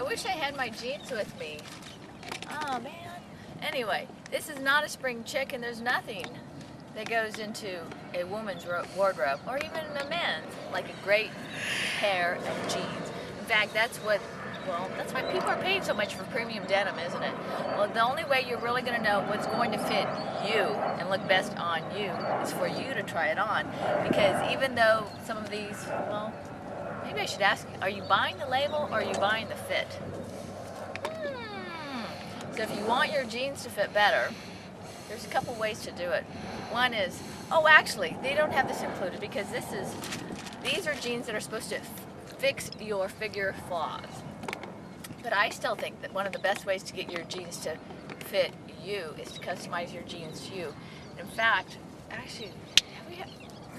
I wish I had my jeans with me. Oh man. Anyway, this is not a spring chick, and there's nothing that goes into a woman's wardrobe, or even a man's, like a great pair of jeans. In fact, that's why people are paying so much for premium denim, isn't it? Well, the only way you're really going to know what's going to fit you and look best on you is for you to try it on. Because even though some of these, well, maybe I should ask you, are you buying the label or are you buying the fit? So if you want your jeans to fit better, there's a couple ways to do it. One is, oh actually, they don't have this included because these are jeans that are supposed to fix your figure flaws. But I still think that one of the best ways to get your jeans to fit you is to customize your jeans to you. In fact, actually,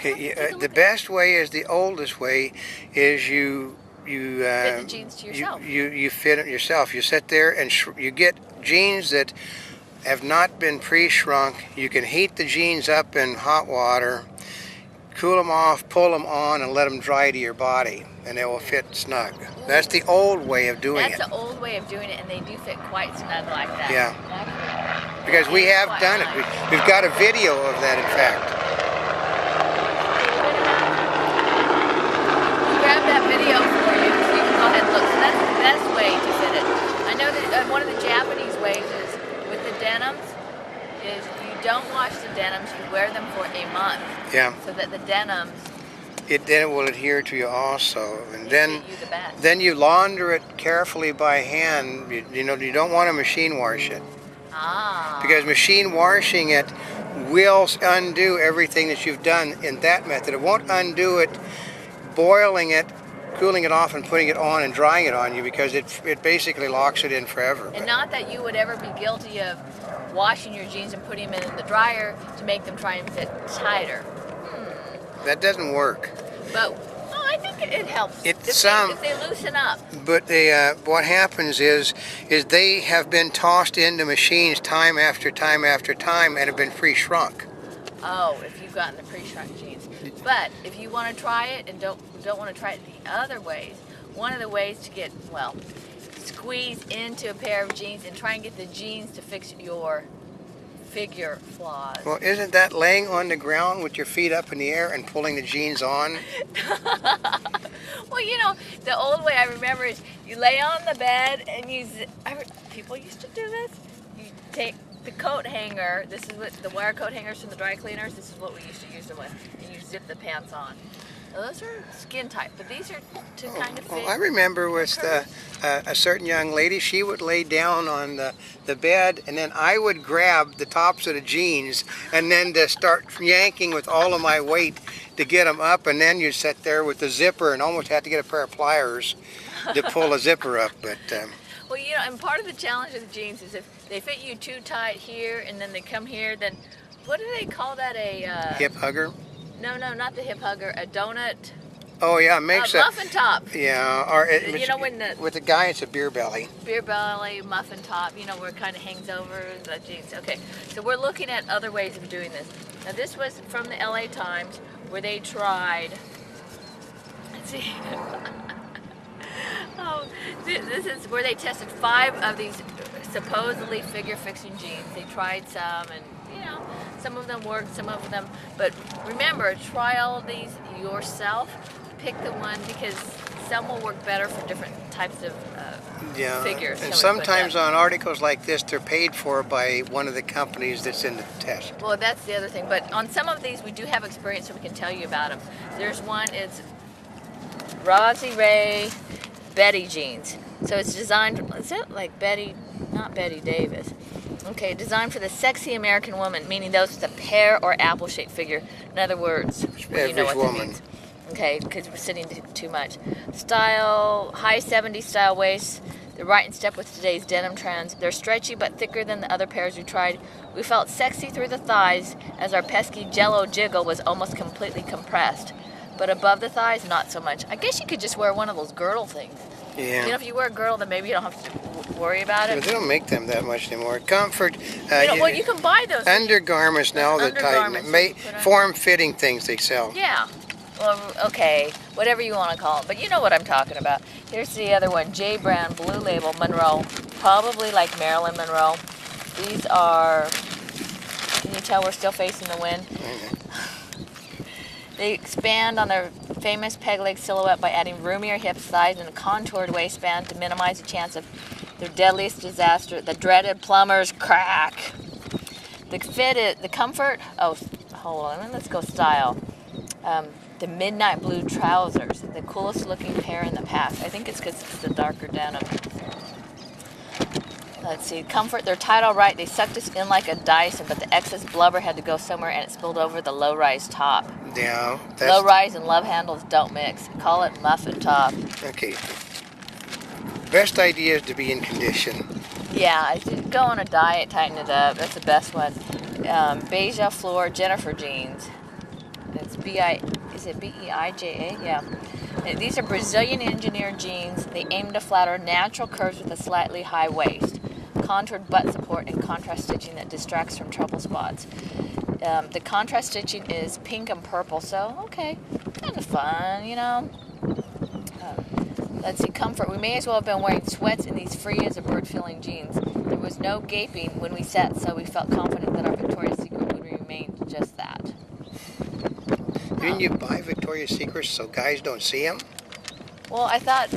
the best way is the oldest way is you fit the jeans to yourself. You fit it yourself. You sit there and you get jeans that have not been pre-shrunk. You can heat the jeans up in hot water, cool them off, pull them on, and let them dry to your body, and they will fit snug. That's the old way of doing it. That's the old way of doing it, and they do fit quite snug like that. Yeah. Because we have done it. We've got a video of that, in fact. We'll grab that video for you so you can go ahead and look. So that's the best way to fit it. I know that one of the Japanese ways is with the denims is you don't wash the denims, you wear them for a month. Yeah. So that the denims Then it will adhere to you also, and then you launder it carefully by hand. You don't want to machine wash it. Because machine washing it will undo everything that you've done in that method. It won't undo it boiling it, cooling it off, and putting it on and drying it on you, because it basically locks it in forever. And not that you would ever be guilty of washing your jeans and putting them in the dryer to make them try and fit tighter. That doesn't work. But I think it helps. If they loosen up. But what happens is they have been tossed into machines time after time after time and have been pre-shrunk. Oh, if you've gotten the pre-shrunk jeans. But if you want to try it and don't want to try it the other ways, one of the ways to get, well, squeeze into a pair of jeans and try and get the jeans to fix your figure flaws. Well, isn't that laying on the ground with your feet up in the air and pulling the jeans on? Well, the old way I remember is you lay on the bed and people used to do this. You take the coat hanger, this is what the wire coat hangers from the dry cleaners, this is what we used to use them with, and you zip the pants on. Now, those are skin tight, but these are to kind of fit. Well, I remember with a certain young lady, she would lay down on the bed, and then I would grab the tops of the jeans and then to start yanking with all of my weight to get them up, and then you'd sit there with the zipper and almost had to get a pair of pliers to pull a zipper up. But well, and part of the challenge with the jeans is if they fit you too tight here and then they come here, then what do they call that? A hip hugger? No, not the hip hugger. A donut. Oh yeah, it makes muffin top. Yeah, or when with the guy, it's a beer belly. Beer belly, muffin top. Where it kind of hangs over the jeans. Okay, so we're looking at other ways of doing this. Now this was from the LA Times, where they tried. Let's see. Oh, this is where they tested 5 of these supposedly figure-fixing jeans. They tried some, and some of them worked, some of them. But remember, try all of these yourself. Pick the one, because some will work better for different types of figures. And sometimes on articles like this, they're paid for by one of the companies that's in the test. Well, that's the other thing. But on some of these, we do have experience, so we can tell you about them. There's one, it's Rosie Ray Betty jeans. So it's designed, is it like Betty, not Betty Davis. Okay, designed for the sexy American woman, meaning those with a pear or apple-shaped figure. In other words, you know what that means. Okay, because we're sitting too much. Style, high 70s style waist. They're right in step with today's denim trends. They're stretchy but thicker than the other pairs we tried. We felt sexy through the thighs as our pesky Jello jiggle was almost completely compressed. But above the thighs, not so much. I guess you could just wear one of those girdle things. Yeah. If you wear a girdle, then maybe you don't have to worry about it. But they don't make them that much anymore. Comfort. Well, you can buy those. Undergarments now that form-fitting things they sell. Yeah. Well, okay. whatever you want to call it. But you know what I'm talking about. Here's the other one, J. Brown, Blue Label, Monroe. Probably like Marilyn Monroe. These are, can you tell we're still facing the wind? They expand on their famous peg leg silhouette by adding roomier hip size and a contoured waistband to minimize the chance of their deadliest disaster, the dreaded plumber's crack. The fit is, the comfort, oh, hold on, let's go style. The midnight blue trousers, the coolest looking pair in the pack. I think it's because it's the darker denim. Let's see, comfort, they're tied all right. They sucked us in like a Dyson, but the excess blubber had to go somewhere and it spilled over the low-rise top. Yeah. Low-rise and love handles don't mix. Call it muffin top. Okay. Best idea is to be in condition. Yeah, go on a diet, tighten it up. That's the best one. Beige Floor Jennifer jeans. It's is it B-E-I-J-A? Yeah. These are Brazilian engineered jeans. They aim to flatter natural curves with a slightly high waist. Contoured butt support and contrast stitching that distracts from trouble spots. The contrast stitching is pink and purple, so okay, kind of fun, you know. Let's see, comfort. We may as well have been wearing sweats in these free as a bird filling jeans. There was no gaping when we sat, so we felt confident that our Victoria's Secret would remain just that. Didn't you buy Victoria's Secret so guys don't see them? Well,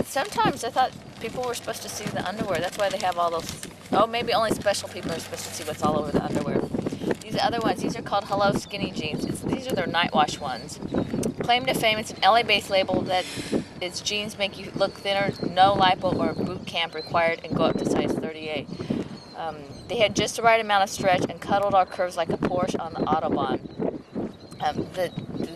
sometimes I thought people were supposed to see the underwear. That's why they have all those. Oh, maybe only special people are supposed to see what's all over the underwear. These other ones, these are called Hello Skinny Jeans. These are their night wash ones. Claim to fame, it's an LA-based label that its jeans make you look thinner, no lipo or boot camp required, and go up to size 38. They had just the right amount of stretch and cuddled our curves like a Porsche on the Autobahn. The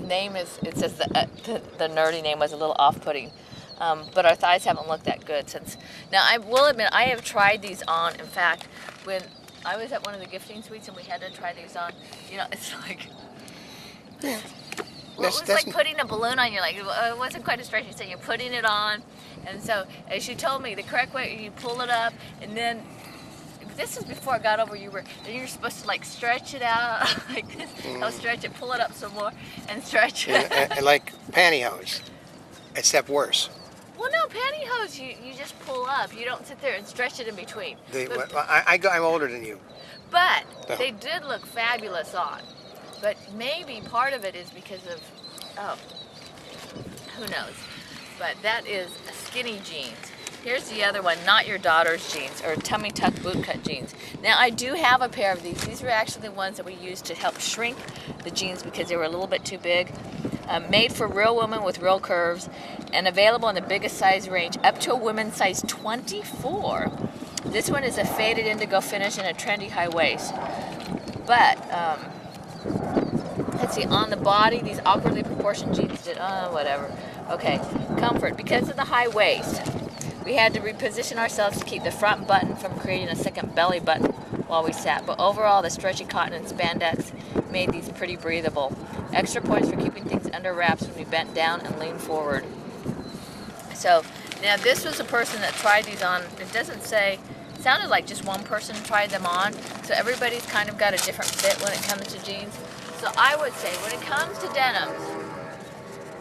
name is, it says the nerdy name was a little off-putting. But our thighs haven't looked that good since. Now, I will admit, I have tried these on. In fact, when I was at one of the gifting suites and we had to try these on, you know, it's like, well, it was like putting a balloon on your leg. It wasn't quite a stretchy, so you're putting it on. And so, as you told me, the correct way, you pull it up, and then, this is before it got over, then you're supposed to like stretch it out, like this. I'll stretch it, pull it up some more, and stretch it. And like pantyhose, except worse. Well, no, pantyhose, you just pull up. You don't sit there and stretch it in between. I'm older than you. But they did look fabulous on. But maybe part of it is because of, who knows. But that is skinny jeans. Here's the other one, not your daughter's jeans, or tummy tuck boot cut jeans. Now, I do have a pair of these. These were actually the ones that we used to help shrink the jeans because they were a little bit too big. Made for real women with real curves and available in the biggest size range up to a women's size 24. This one is a faded indigo finish and a trendy high waist. But, let's see, on the body, these awkwardly proportioned jeans did, whatever. Okay, comfort. Because of the high waist, we had to reposition ourselves to keep the front button from creating a second belly button while we sat. But overall, the stretchy cotton and spandex made these pretty breathable. Extra points for keeping things under wraps when we bent down and leaned forward. So, now this was a person that tried these on. It doesn't say, it sounded like just one person tried them on. So everybody's kind of got a different fit when it comes to jeans. So I would say, when it comes to denims,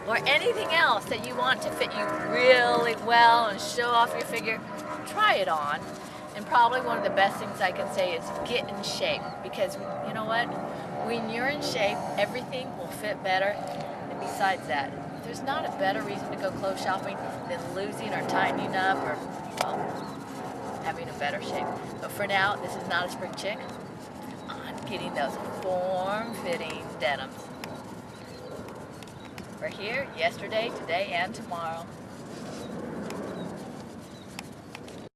or anything else that you want to fit you really well and show off your figure, try it on. And probably one of the best things I can say is get in shape, because you know what? When you're in shape, everything will fit better. And besides that, there's not a better reason to go clothes shopping than losing or tightening up or, well, having a better shape. But for now, this is Not a Spring Chick on getting those form-fitting denims. We're here yesterday, today, and tomorrow.